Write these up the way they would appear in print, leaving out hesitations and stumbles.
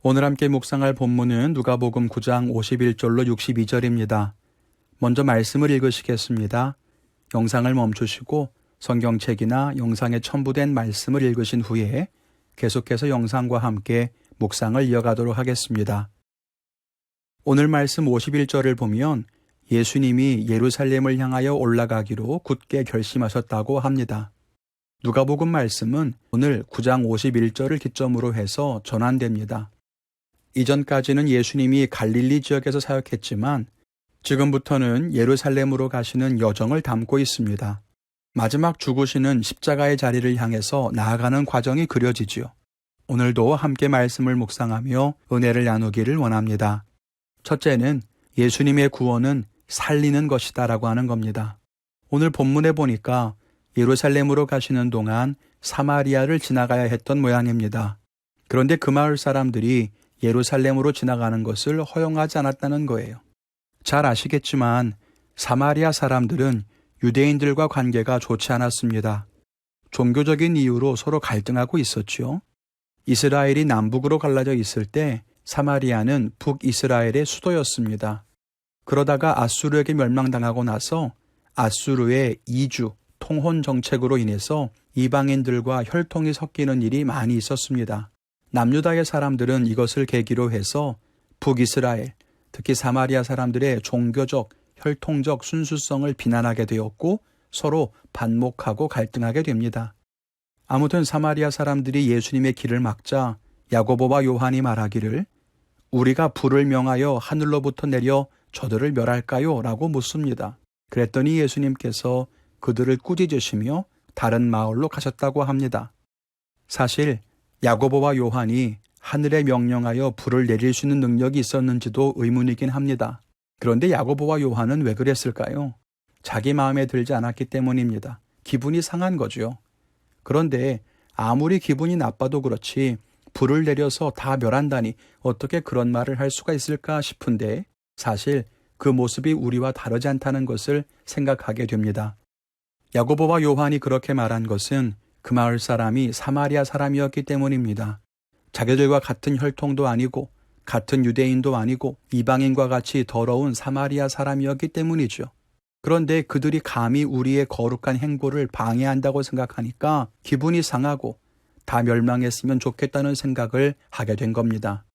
오늘 함께 묵상할 본문은 누가복음 9장 51절로 62절입니다. 먼저 말씀을 읽으시겠습니다. 영상을 멈추시고 성경책이나 영상에 첨부된 말씀을 읽으신 후에 계속해서 영상과 함께 묵상을 이어가도록 하겠습니다. 오늘 말씀 51절을 보면 예수님이 예루살렘을 향하여 올라가기로 굳게 결심하셨다고 합니다. 누가복음 말씀은 오늘 9장 51절을 기점으로 해서 전환됩니다. 이전까지는 예수님이 갈릴리 지역에서 사역했지만 지금부터는 예루살렘으로 가시는 여정을 담고 있습니다. 마지막 죽으시는 십자가의 자리를 향해서 나아가는 과정이 그려지지요. 오늘도 함께 말씀을 묵상하며 은혜를 나누기를 원합니다. 첫째는 예수님의 구원은 살리는 것이다 라고 하는 겁니다. 오늘 본문에 보니까 예루살렘으로 가시는 동안 사마리아를 지나가야 했던 모양입니다. 그런데 그 마을 사람들이 예루살렘으로 지나가는 것을 허용하지 않았다는 거예요. 잘 아시겠지만 사마리아 사람들은 유대인들과 관계가 좋지 않았습니다. 종교적인 이유로 서로 갈등하고 있었죠. 이스라엘이 남북으로 갈라져 있을 때 사마리아는 북이스라엘의 수도였습니다. 그러다가 아수르에게 멸망당하고 나서 아수르의 이주, 통혼 정책으로 인해서 이방인들과 혈통이 섞이는 일이 많이 있었습니다. 남유다의 사람들은 이것을 계기로 해서 북이스라엘, 특히 사마리아 사람들의 종교적, 혈통적 순수성을 비난하게 되었고 서로 반목하고 갈등하게 됩니다. 아무튼 사마리아 사람들이 예수님의 길을 막자 야고보와 요한이 말하기를 우리가 불을 명하여 하늘로부터 내려 저들을 멸할까요? 라고 묻습니다. 그랬더니 예수님께서 그들을 꾸짖으시며 다른 마을로 가셨다고 합니다. 사실 야고보와 요한이 하늘에 명령하여 불을 내릴 수 있는 능력이 있었는지도 의문이긴 합니다. 그런데 야고보와 요한은 왜 그랬을까요? 자기 마음에 들지 않았기 때문입니다. 기분이 상한 거죠. 그런데 아무리 기분이 나빠도 그렇지 불을 내려서 다 멸한다니 어떻게 그런 말을 할 수가 있을까 싶은데 사실 그 모습이 우리와 다르지 않다는 것을 생각하게 됩니다. 야고보와 요한이 그렇게 말한 것은 그 마을 사람이 사마리아 사람이었기 때문입니다. 자기들과 같은 혈통도 아니고 같은 유대인도 아니고 이방인과 같이 더러운 사마리아 사람이었기 때문이죠. 그런데 그들이 감히 우리의 거룩한 행보를 방해한다고 생각하니까 기분이 상하고 다 멸망했으면 좋겠다는 생각을 하게 된 겁니다.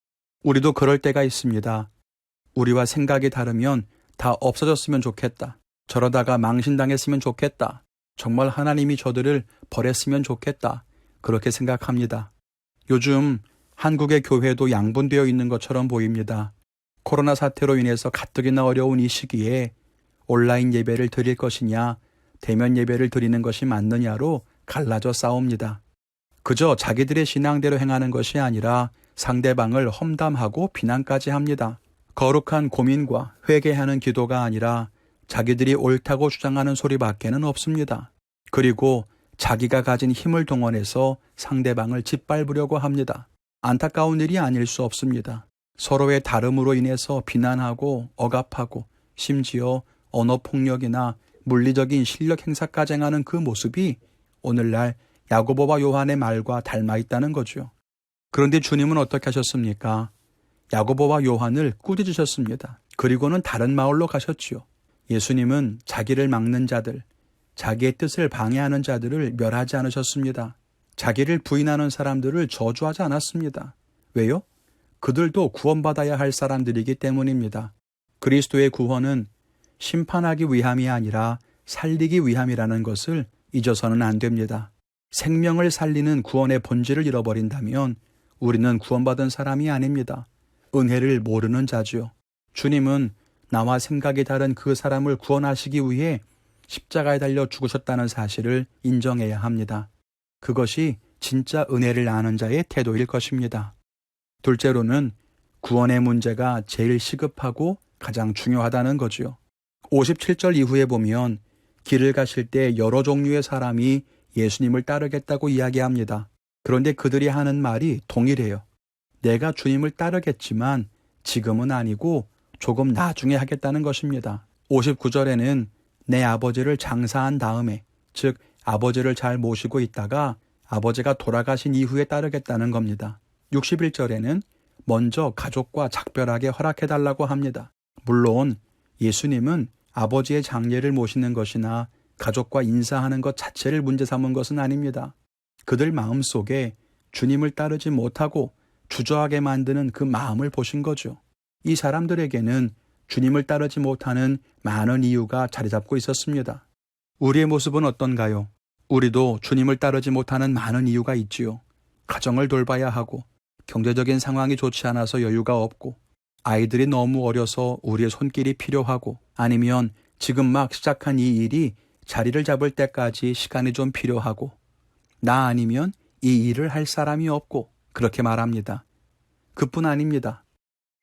우리도 그럴 때가 있습니다. 우리와 생각이 다르면 다 없어졌으면 좋겠다. 저러다가 망신당했으면 좋겠다. 정말 하나님이 저들을 버렸으면 좋겠다. 그렇게 생각합니다. 요즘 한국의 교회도 양분되어 있는 것처럼 보입니다. 코로나 사태로 인해서 가뜩이나 어려운 이 시기에 온라인 예배를 드릴 것이냐, 대면 예배를 드리는 것이 맞느냐로 갈라져 싸웁니다. 그저 자기들의 신앙대로 행하는 것이 아니라 상대방을 험담하고 비난까지 합니다. 거룩한 고민과 회개하는 기도가 아니라 자기들이 옳다고 주장하는 소리밖에는 없습니다. 그리고 자기가 가진 힘을 동원해서 상대방을 짓밟으려고 합니다. 안타까운 일이 아닐 수 없습니다. 서로의 다름으로 인해서 비난하고 억압하고 심지어 언어폭력이나 물리적인 실력 행사까지 행하는 그 모습이 오늘날 야고보와 요한의 말과 닮아 있다는 거죠. 그런데 주님은 어떻게 하셨습니까? 야고보와 요한을 꾸짖으셨습니다. 그리고는 다른 마을로 가셨지요. 예수님은 자기를 막는 자들, 자기의 뜻을 방해하는 자들을 멸하지 않으셨습니다. 자기를 부인하는 사람들을 저주하지 않았습니다. 왜요? 그들도 구원받아야 할 사람들이기 때문입니다. 그리스도의 구원은 심판하기 위함이 아니라 살리기 위함이라는 것을 잊어서는 안 됩니다. 생명을 살리는 구원의 본질을 잃어버린다면 우리는 구원받은 사람이 아닙니다. 은혜를 모르는 자죠. 주님은 나와 생각이 다른 그 사람을 구원하시기 위해 십자가에 달려 죽으셨다는 사실을 인정해야 합니다. 그것이 진짜 은혜를 아는 자의 태도일 것입니다. 둘째로는 구원의 문제가 제일 시급하고 가장 중요하다는 거지요. 57절 이후에 보면 길을 가실 때 여러 종류의 사람이 예수님을 따르겠다고 이야기합니다. 그런데 그들이 하는 말이 동일해요. 내가 주님을 따르겠지만 지금은 아니고 조금 나중에 하겠다는 것입니다. 59절에는 내 아버지를 장사한 다음에, 즉 아버지를 잘 모시고 있다가 아버지가 돌아가신 이후에 따르겠다는 겁니다. 61절에는 먼저 가족과 작별하게 허락해달라고 합니다. 물론 예수님은 아버지의 장례를 모시는 것이나 가족과 인사하는 것 자체를 문제 삼은 것은 아닙니다. 그들 마음속에 주님을 따르지 못하고 주저하게 만드는 그 마음을 보신 거죠. 이 사람들에게는 주님을 따르지 못하는 많은 이유가 자리 잡고 있었습니다. 우리의 모습은 어떤가요? 우리도 주님을 따르지 못하는 많은 이유가 있지요. 가정을 돌봐야 하고, 경제적인 상황이 좋지 않아서 여유가 없고, 아이들이 너무 어려서 우리의 손길이 필요하고, 아니면 지금 막 시작한 이 일이 자리를 잡을 때까지 시간이 좀 필요하고, 나 아니면 이 일을 할 사람이 없고, 그렇게 말합니다. 그뿐 아닙니다.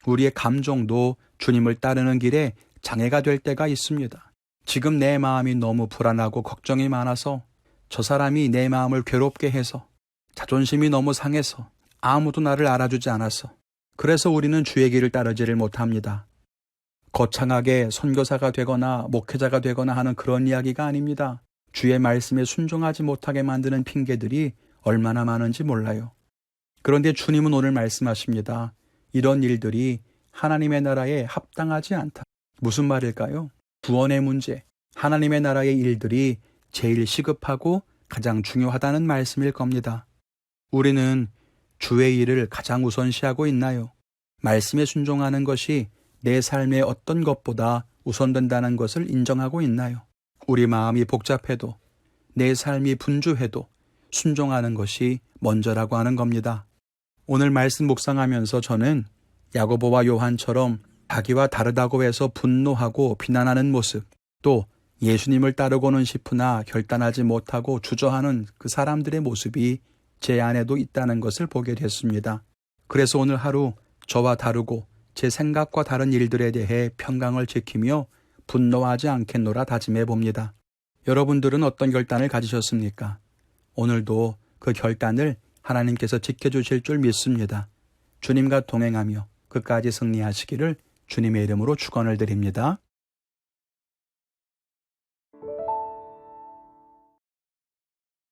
우리의 감정도 주님을 따르는 길에 장애가 될 때가 있습니다. 지금 내 마음이 너무 불안하고 걱정이 많아서, 저 사람이 내 마음을 괴롭게 해서, 자존심이 너무 상해서, 아무도 나를 알아주지 않아서, 그래서 우리는 주의 길을 따르지를 못합니다. 거창하게 선교사가 되거나 목회자가 되거나 하는 그런 이야기가 아닙니다. 주의 말씀에 순종하지 못하게 만드는 핑계들이 얼마나 많은지 몰라요. 그런데 주님은 오늘 말씀하십니다. 이런 일들이 하나님의 나라에 합당하지 않다. 무슨 말일까요? 구원의 문제, 하나님의 나라의 일들이 제일 시급하고 가장 중요하다는 말씀일 겁니다. 우리는 주의 일을 가장 우선시하고 있나요? 말씀에 순종하는 것이 내 삶의 어떤 것보다 우선된다는 것을 인정하고 있나요? 우리 마음이 복잡해도, 내 삶이 분주해도 순종하는 것이 먼저라고 하는 겁니다. 오늘 말씀 묵상하면서 저는 야고보와 요한처럼 자기와 다르다고 해서 분노하고 비난하는 모습, 또 예수님을 따르고는 싶으나 결단하지 못하고 주저하는 그 사람들의 모습이 제 안에도 있다는 것을 보게 됐습니다. 그래서 오늘 하루 저와 다르고 제 생각과 다른 일들에 대해 평강을 지키며 분노하지 않겠노라 다짐해 봅니다. 여러분들은 어떤 결단을 가지셨습니까? 오늘도 그 결단을 하나님께서 지켜주실 줄 믿습니다. 주님과 동행하며 끝까지 승리하시기를 주님의 이름으로 축원을 드립니다.